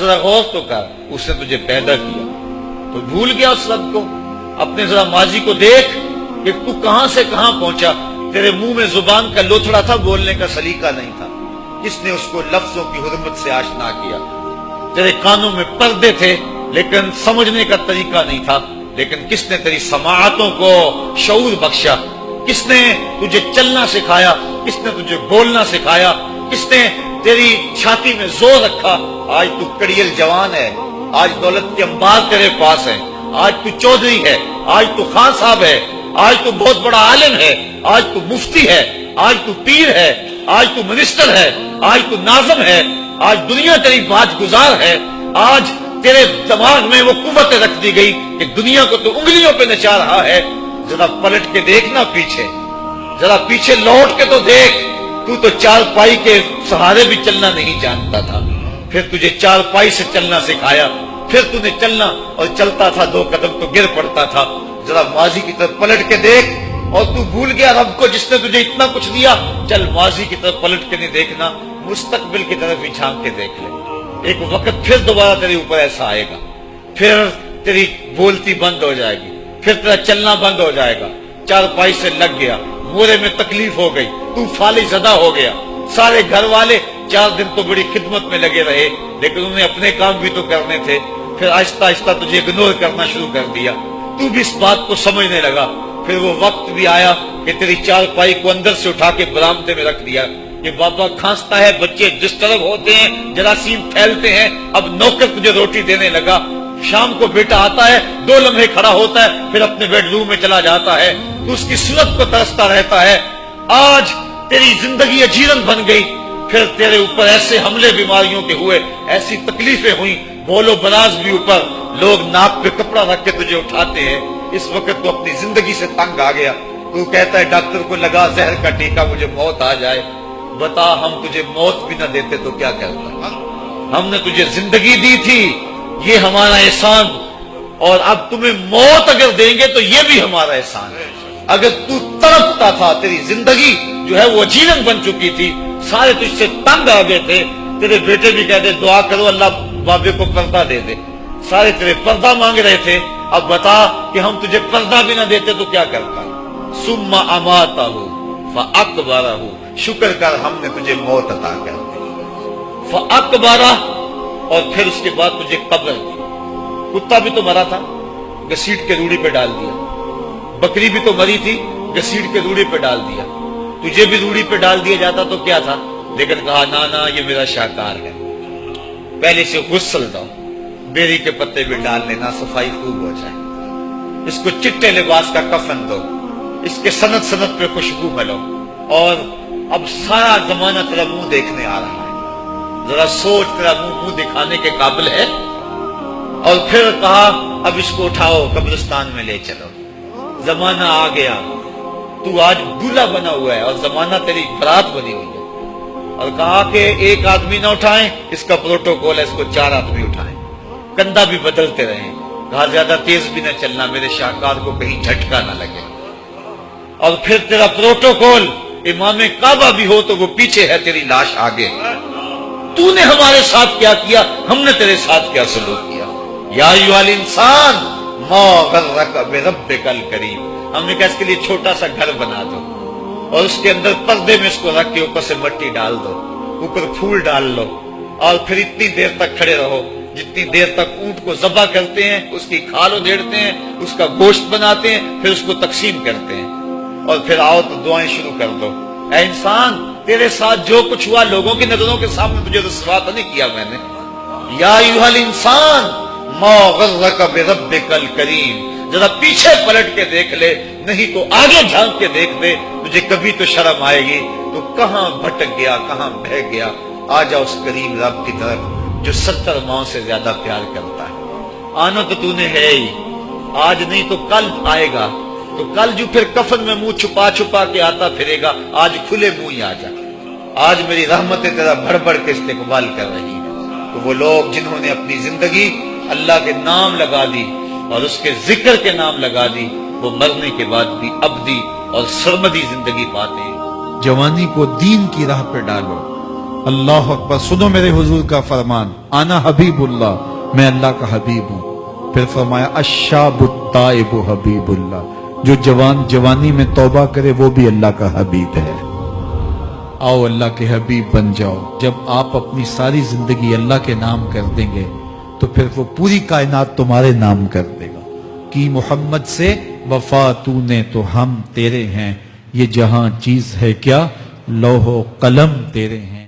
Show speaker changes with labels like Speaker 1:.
Speaker 1: ذرا غور تو کر، اس نے تجھے پیدا کیا تو بھول گیا اس رب کو؟ اپنے ذرا ماضی کو دیکھ کہ تو کہاں سے کہاں پہنچا۔ تیرے منہ میں زبان کا لوتھڑا تھا، بولنے کا سلیقہ نہیں تھا، کس نے اس کو لفظوں کی حرمت سے آشنا کیا؟ تیرے کانوں میں پردے تھے لیکن سمجھنے کا طریقہ نہیں تھا، لیکن کس نے تیری سماعتوں کو شعور بخشا؟ کس نے تجھے چلنا سکھایا؟ کس نے تجھے بولنا سکھایا؟ کس نے تیری چھاتی میں زور رکھا؟ آج تو کڑیل جوان ہے، آج دولت کے انبار تیرے پاس ہیں، آج تو چودھری ہے، آج تو خان صاحب ہے، آج تو بہت بڑا عالم ہے، آج تو مفتی ہے، آج تو پیر ہے، آج تو منسٹر ہے، آج تو ناظم ہے، آج دنیا تیری بات گزار ہے، آج تیرے دماغ میں وہ قوت رکھ دی گئی کہ دنیا کو تو انگلیوں پہ نچا رہا ہے۔ ذرا پلٹ کے دیکھنا پیچھے، ذرا پیچھے لوٹ کے تو دیکھ، تو چار پائی کے سہارے بھی چلنا نہیں جانتا تھا، پھر تجھے چار پائی سے چلنا سکھایا، پھر تو نے چلنا اور چلتا تھا، دو قدم تو گر پڑتا تھا۔ ذرا ماضی کی طرف پلٹ کے دیکھ، اور تو بھول گیا رب کو جس نے تجھے اتنا کچھ دیا۔ چل ماضی کی طرف پلٹ کے نہیں دیکھنا، مستقبل کی طرف ہی جھانک کے دیکھ لے۔ ایک وقت پھر دوبارہ تیرے اوپر ایسا آئے گا، پھر تیری بولتی بند ہو جائے گی، پھر تیرا چلنا بند ہو جائے گا۔ چار پائی سے لگ گیا، مورے میں تکلیف ہو گئی، تو فالج زدہ ہو گیا۔ سارے گھر والے 4 دن تو بڑی خدمت میں لگے رہے، لیکن انہیں اپنے کام بھی تو کرنے تھے، پھر آہستہ آہستہ تجھے اگنور کرنا شروع کر دیا۔ تو بھی اس بات کو سمجھنے لگا، پھر وہ وقت بھی آیا کہ تیری چار پائی کو اندر سے اٹھا کے برآمدے میں رکھ دیا کہ بابا کھانستا ہے، بچے ڈسٹرب ہوتے ہیں، جراثیم پھیلتے ہیں، اب نوکر تجھے روٹی دینے لگا۔ شام کو بیٹا آتا ہے، 2 لمحے کھڑا ہوتا ہے، پھر اپنے بیڈ روم میں چلا جاتا ہے، تو اس کی صورت کو ترستا رہتا ہے۔ آج تیری زندگی اجیرن بن گئی، پھر تیرے اوپر ایسے حملے بیماریوں کے ہوئے، ایسی تکلیفیں ہوئیں، بولو براز بھی اوپر، لوگ ناک پہ کپڑا رکھ کے تجھے اٹھاتے ہیں۔ اس وقت تو اپنی زندگی سے تنگ آ گیا، تو کہتا ہے ڈاکٹر کو لگا زہر کا ٹیکا، مجھے موت آ جائے۔ بتا ہم تجھے موت بھی نہ دیتے تو کیا کرتا؟ ہم نے تجھے زندگی دی تھی، یہ ہمارا احسان، اور اب تمہیں موت اگر دیں گے تو یہ بھی ہمارا احسان ہے۔ اگر تو تڑپتا تھا، تیری زندگی جو ہے وہ اجیرن بن چکی تھی، سارے تجھ سے تنگ آ گئے تھے، تیرے بیٹے بھی کہتے دعا کرو اللہ بابے کو پردہ دے دے، سارے تیرے پردہ مانگ رہے تھے، اب بتا کہ ہم تجھے پردہ بھی نہ دیتے تو کیا کرتا؟ ثم اماتہ فاقبرہ، شکر کر ہم نے تجھے موت عطا کر دی، فاقبرہ، اور پھر اس کے بعد تجھے قبر دی۔ کتا بھی تو مرا تھا، گھسیٹ کے روڑی پہ ڈال دیا، بکری بھی تو مری تھی، گھسیٹ کے روڑی پہ ڈال دیا، تجھے بھی روڑی پہ ڈال دیا جاتا تو کیا تھا؟ لیکن کہا نا یہ میرا شاہکار ہے، پہلے سے غسل دو، بیری کے پتے بھی ڈال لینا، صفائی خوب ہو جائے، اس کو چٹے لباس کا کفن دو، اس کے سند سند پہ خوشبو ملو، اور اب سارا زمانہ تیرا منہ دیکھنے آ رہا ہے، ذرا سوچ تیرا منہ دکھانے کے قابل ہے؟ اور پھر کہا اب اس کو اٹھاؤ قبرستان میں لے چلو، زمانہ آ گیا، تو آج دولہا بنا ہوا ہے اور زمانہ تیری برات بنی ہوئی ہے، اور کہا کہ ایک آدمی نہ اٹھائیں، اس کا پروٹوکول ہے، اس کو 4 آدمی اٹھائیں، کندھا بھی بدلتے رہیں، کہا زیادہ تیز بھی نہ چلنا، میرے شاہکار کو کہیں جھٹکا نہ لگے، اور پھر تیرا پروٹوکول امام کعبہ بھی ہو تو وہ پیچھے ہے، تیری لاش آگے۔ تو نے ہمارے ساتھ کیا کیا، ہم نے تیرے ساتھ کیا سلوک کیا؟ یا ایھا الانسان ما غرک بربک الکریم، ہم نے کہا اس کے لیے چھوٹا سا گھر بنا دو، اور اس کے اندر پردے میں اس کو رکھ کے اوپر سے مٹی ڈال دو، اوپر پھول ڈال لو، اور پھر اتنی دیر تک کھڑے رہو جتنی دیر تک اونٹ کو ذبح کرتے ہیں، اس کی کھال ادھیڑتے ہیں، اس کا گوشت بناتے ہیں، پھر اس کو تقسیم کرتے ہیں، اور پھر آؤ تو دعائیں شروع کر دو۔ اے انسان، تیرے ساتھ جو کچھ ہوا لوگوں کی نظروں کے سامنے تجھے رسوا تو نہیں کیا میں نے؟ یا ایھا الانسان ما غرک بربک الکریم، ذرا پیچھے پلٹ کے دیکھ لے، نہیں تو آگے جھانک کے دیکھ لے، تجھے کبھی تو شرم آئے گی، تو کہاں بھٹک گیا، کہاں بہہ گیا۔ آ جا اس کریم رب کی طرف جو 70 ماؤں سے زیادہ پیار کرتا ہے۔ آنا تو نے ہے ہی، آج نہیں تو کل آئے گا، تو کل جو پھر کفن میں منہ چھپا چھپا کے آتا پھرے گا، آج کھلے منہ ہی آ جا۔ آج میری رحمتیں تیرا بڑھ بڑھ کے استقبال کر رہی ہیں۔ تو وہ لوگ جنہوں نے اپنی زندگی اللہ کے نام لگا دی اور اس کے ذکر کے نام لگا دی، وہ مرنے کے بعد بھی ابدی اور سرمدی زندگی پاتے ہیں۔ جوانی کو دین کی راہ پہ ڈالو،
Speaker 2: اللہ اکبر. سنو میرے حضور کا فرمان، انا حبیب اللہ، میں اللہ کا حبیب ہوں. پھر فرمایا الشاب التائب حبیب اللہ، جو جوان جوانی میں توبہ کرے وہ بھی اللہ کا حبیب ہے. آؤ اللہ کے حبیب بن جاؤ. جب آپ اپنی ساری زندگی اللہ کے نام کر دیں گے تو پھر وہ پوری کائنات تمہارے نام کر دے گا. کی محمد سے وفا تو نے تو ہم تیرے ہیں، یہ جہاں چیز ہے کیا، لوح و قلم تیرے ہیں.